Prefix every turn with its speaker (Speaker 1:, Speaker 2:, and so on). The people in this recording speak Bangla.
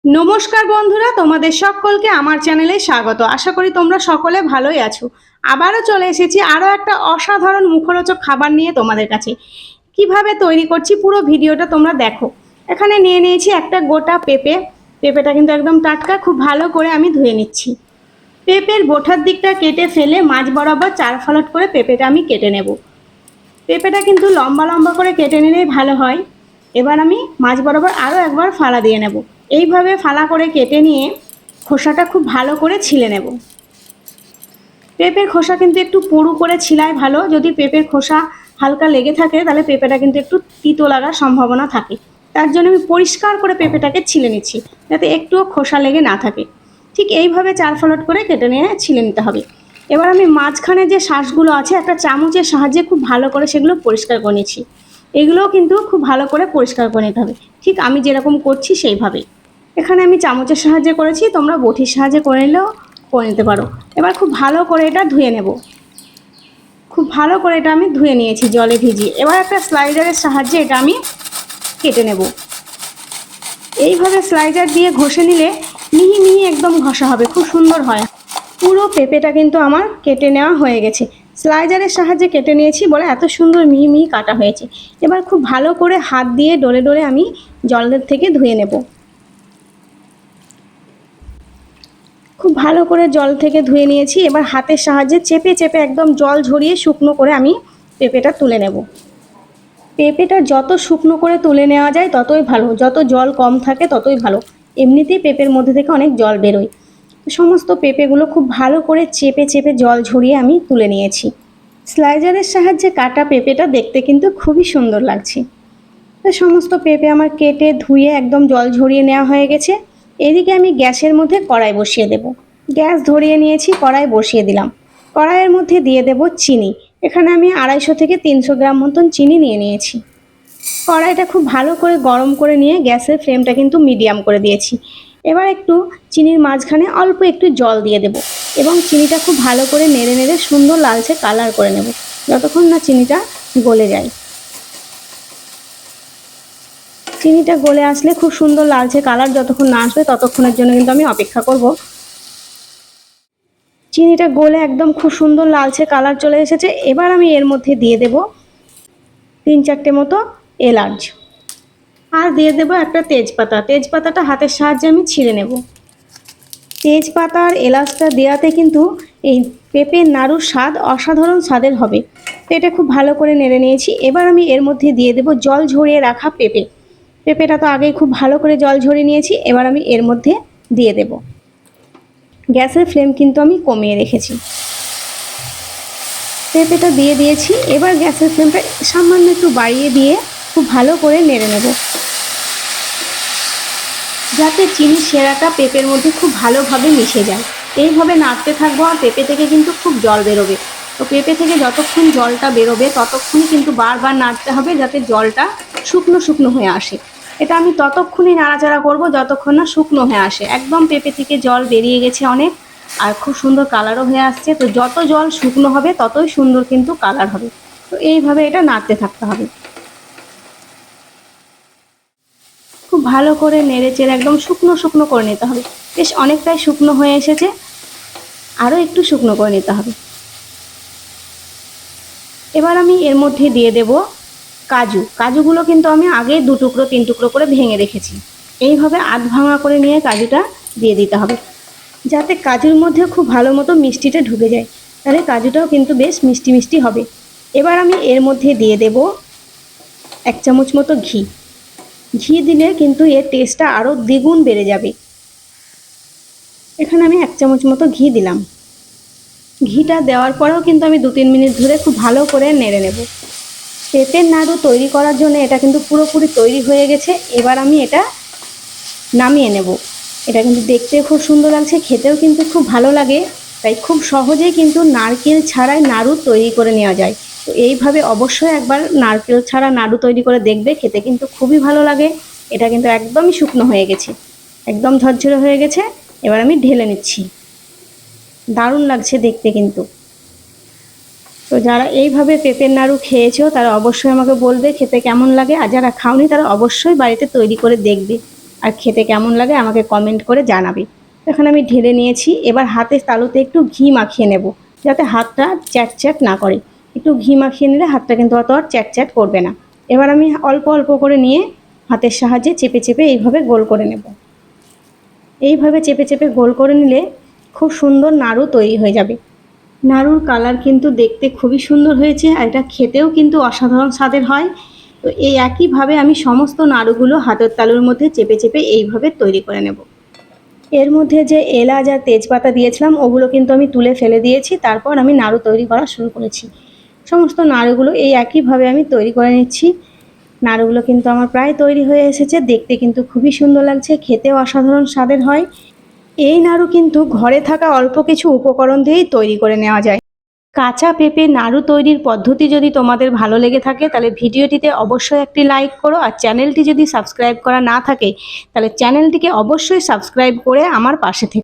Speaker 1: নমস্কার বন্ধুরা, তোমাদের সকলকে আমার চ্যানেলে স্বাগত। আশা করি তোমরা সকলে ভালোই আছো। আবারও চলে এসেছি আরও একটা অসাধারণ মুখরোচক খাবার নিয়ে তোমাদের কাছে। কিভাবে তৈরি করছি পুরো ভিডিওটা তোমরা দেখো। এখানে নিয়ে নিয়েছি একটা গোটা পেঁপে। পেঁপেটা কিন্তু একদম টাটকা, খুব ভালো করে আমি ধুয়ে নিচ্ছি। পেঁপের বোটার দিকটা কেটে ফেলে মাঝ বরাবর 4 ফালট করে পেঁপেটা আমি কেটে নেব। পেঁপেটা কিন্তু লম্বা লম্বা করে কেটে নিলেই ভালো হয়। এবার আমি মাঝ বরাবর আরও একবার ফালা দিয়ে নেব। এইভাবে ফালা করে কেটে নিয়ে খোসাটা খুব ভালো করে ছিলে নেব। পেঁপের খোসা কিন্তু একটু পুরু করে ছিলাই ভালো। যদি পেঁপের খোসা হালকা লেগে থাকে তাহলে পেঁপেটা কিন্তু একটু তিতো লাগার সম্ভাবনা থাকে। তার জন্য আমি পরিষ্কার করে পেঁপেটাকে ছিলে নিচ্ছি, যাতে একটুও খোসা লেগে না থাকে। ঠিক এইভাবে 4 ফালট করে কেটে নিয়ে ছিলে নিতে হবে। এবার আমি মাঝখানে যে শাঁসগুলো আছে একটা চামচের সাহায্যে খুব ভালো করে সেগুলো পরিষ্কার করে নিচ্ছি। এগুলোও কিন্তু খুব ভালো করে পরিষ্কার করে নিতে হবে, ঠিক আমি যেরকম করছি সেইভাবেই। এখানে আমি চামচের সাহায্যে করেছি, তোমরা বটির সাহায্যে করে নিলেও করে নিতে পারো। এবার খুব ভালো করে এটা ধুয়ে নেব। খুব ভালো করে এটা আমি ধুয়ে নিয়েছি জলে ভিজিয়ে। এবার একটা স্লাইডারের সাহায্যে এটা আমি কেটে নেব। এইভাবে স্লাইডার দিয়ে ঘষে নিলে মিহি মিহি একদম ঘষা হবে, খুব সুন্দর হয়। পুরো পেঁপেটা কিন্তু আমার কেটে নেওয়া হয়ে গেছে। স্লাইডারের সাহায্যে কেটে নিয়েছি বলে এত সুন্দর মিহি মিহি কাটা হয়েছে। এবার খুব ভালো করে হাত দিয়ে ডলে ডলে আমি জলের থেকে ধুয়ে নেব। খুব ভালো করে জল থেকে ধুয়ে নিয়েছি। এবার হাতের সাহায্যে চেপে চেপে একদম জল ঝরিয়ে শুকনো করে আমি পেঁপেটা তুলে নেব। পেঁপেটা যত শুকনো করে তুলে নেওয়া যায় ততই ভালো, যত জল কম থাকে ততই ভালো। এমনিতেই পেঁপের মধ্যে থেকে অনেক জল বেরোয়। সমস্ত পেঁপেগুলো খুব ভালো করে চেপে চেপে জল ঝরিয়ে আমি তুলে নিয়েছি। স্লাইজারের সাহায্যে কাটা পেঁপেটা দেখতে কিন্তু খুবই সুন্দর লাগছে। সমস্ত পেঁপে আমার কেটে ধুয়ে একদম জল ঝরিয়ে নেওয়া হয়ে গেছে। এদিকে আমি গ্যাসের মধ্যে কড়াই বসিয়ে দেব। গ্যাস ধরিয়ে নিয়েছি, কড়াই বসিয়ে দিলাম। কড়াইয়ের মধ্যে দিয়ে দেব চিনি। এখানে আমি 250 থেকে 300 গ্রাম মতন চিনি নিয়ে নিয়েছি। কড়াইটা খুব ভালো করে গরম করে নিয়ে গ্যাসের ফ্লেমটা কিন্তু মিডিয়াম করে দিয়েছি। এবার একটু চিনির মাঝখানে অল্প একটু জল দিয়ে দেব এবং চিনিটা খুব ভালো করে নেড়ে নেড়ে সুন্দর লালচে কালার করে নেব, যতক্ষণ না চিনিটা গলে যায়। চিনিটা গলে আসলে খুব সুন্দর লালচে কালার যতক্ষণ না আসবে ততক্ষণের জন্য কিন্তু আমি অপেক্ষা করব। চিনিটা গলে একদম খুব সুন্দর লালচে কালার চলে এসেছে। এবার আমি এর মধ্যে দিয়ে দেব 3-4টে মতো এলাচ, আর দিয়ে দেব একটা তেজপাতা। তেজপাতাটা হাতের সাহায্যে আমি ছিঁড়ে নেব। তেজপাতা আর এলাচটা দেওয়াতে কিন্তু এই পেঁপের নাড়ুর স্বাদ অসাধারণ স্বাদের হবে। তো এটা খুব ভালো করে নেড়ে নিয়েছি। এবার আমি এর মধ্যে দিয়ে দেব জল ঝরিয়ে রাখা পেঁপে। পেঁপেটা তো আগেই খুব ভালো করে জল ঝরিয়ে নিয়েছি। এবার আমি এর মধ্যে দিয়ে দেব। গ্যাসের ফ্লেম কিন্তু আমি কমিয়ে রেখেছি। পেঁপেটা দিয়ে দিয়েছি। এবার গ্যাসের ফ্লেমটা সামান্য একটু বাড়িয়ে দিয়ে খুব ভালো করে নেড়ে নেব, যাতে চিনি সেরাটা পেঁপের মধ্যে খুব ভালোভাবে মিশে যায়। এইভাবে নাড়তে থাকবো আর পেঁপে থেকে কিন্তু খুব জল বেরোবে। তো পেঁপে থেকে যতক্ষণ জলটা বেরোবে ততক্ষণই কিন্তু বারবার নাড়তে হবে, যাতে জলটা শুকনো শুকনো হয়ে আসে। এটা আমি ততক্ষণই নাড়াচাড়া করব যতক্ষণ না শুকনো হয়ে আসে। একদম পেঁপে থেকে জল বেরিয়ে গেছে অনেক, আর খুব সুন্দর কালারও হয়ে আসছে। তো যত জল শুকনো হবে ততই সুন্দর কিন্তু কালার হবে। তো এইভাবে এটা নাড়তে থাকতে হবে। খুব ভালো করে নেড়ে চেড়ে একদম শুকনো শুকনো করে নিতে হবে। বেশ অনেকটাই শুকনো হয়ে এসেছে, আরও একটু শুকনো করে নিতে হবে। এবার আমি এর মধ্যে দিয়ে দেব কাজু। কাজুগুলো কিন্তু আমি আগে 2 টুকরো 3 টুকরো করে ভেঙে রেখেছি। এইভাবে আধ ভাঙা করে নিয়ে কাজুটা দিয়ে দিতে হবে, যাতে কাজুর মধ্যে খুব ভালো মতো মিষ্টিটা ঢুকে যায়। তাহলে কাজুটাও কিন্তু বেশ মিষ্টি মিষ্টি হবে। এবার আমি এর মধ্যে দিয়ে দেব 1 চামচ মতো ঘি। ঘি দিলে কিন্তু এর টেস্টটা আরও দ্বিগুণ বেড়ে যাবে। এখানে আমি 1 চামচ মতো ঘি দিলাম। ঘিটা দেওয়ার পরেও কিন্তু আমি 2-3 মিনিট ধরে খুব ভালো করে নেড়ে নেব। পেঁপের নাড়ু তৈরি করার জন্য এটা কিন্তু পুরোপুরি তৈরি হয়ে গেছে। এবার আমি এটা নামিয়ে নেব। এটা কিন্তু দেখতে খুব সুন্দর লাগছে, খেতেও কিন্তু খুব ভালো লাগে। তাই খুব সহজেই কিন্তু নারকেল ছাড়াই নাড়ু তৈরি করে নেওয়া যায়। তো এইভাবে অবশ্যই একবার নারকেল ছাড়া নাড়ু তৈরি করে দেখবে, খেতে কিন্তু খুবই ভালো লাগে। এটা কিন্তু একদমই শুকনো হয়ে গেছে, একদম ঝরঝরে হয়ে গেছে। এবার আমি ঢেলে নিচ্ছি। দারুণ লাগছে দেখতে কিন্তু। তো যারা এইভাবে পেঁপের নাড়ু খেয়েছো তারা অবশ্যই আমাকে বলবে খেতে কেমন লাগে, আর যারা খাওনি তারা অবশ্যই বাড়িতে তৈরি করে দেখবে। আর খেতে কেমন লাগে আমাকে কমেন্ট করে জানাবে। এখানে আমি ঢেলে নিয়েছি। এবার হাতের তালুতে একটু ঘি মাখিয়ে নেব, যাতে হাতটা চ্যাট না করে। একটু ঘি মাখিয়ে নিলে হাতটা কিন্তু অত আর চ্যাট করবে না। এবার আমি অল্প অল্প করে নিয়ে হাতের সাহায্যে চেপে চেপে এইভাবে গোল করে নেব। এইভাবে চেপে চেপে গোল করে নিলে খুব সুন্দর নাড়ু তৈরি হয়ে যাবে। নাড়ুর কালার কিন্তু দেখতে খুবই সুন্দর হয়েছে, আর এটা খেতেও কিন্তু অসাধারণ স্বাদের হয়। তো এই একইভাবে আমি সমস্ত নাড়ুগুলো হাতের তালুর মধ্যে চেপে চেপে এইভাবে তৈরি করে নেব। এর মধ্যে যে এলাচ আর তেজপাতা দিয়েছিলাম ওগুলো কিন্তু আমি তুলে ফেলে দিয়েছি। তারপর আমি নাড়ু তৈরি করা শুরু করেছি। সমস্ত নাড়ুগুলো এই একইভাবে আমি তৈরি করে নিচ্ছি। নাড়ুগুলো কিন্তু আমার প্রায় তৈরি হয়ে এসেছে। দেখতে কিন্তু খুবই সুন্দর লাগছে, খেতেও অসাধারণ স্বাদের হয়। এই নাড়ু কিন্তু ঘরে থাকা অল্প কিছু উপকরণ দিয়েই তৈরি করে নেওয়া যায়। কাঁচা পেঁপে নাড়ু তৈরির পদ্ধতি যদি তোমাদের ভালো লেগে থাকে তাহলে ভিডিওটিতে অবশ্যই একটি লাইক করো, আর চ্যানেলটি যদি সাবস্ক্রাইব করা না থাকে তাহলে চ্যানেলটিকে অবশ্যই সাবস্ক্রাইব করে আমার পাশে থেকো।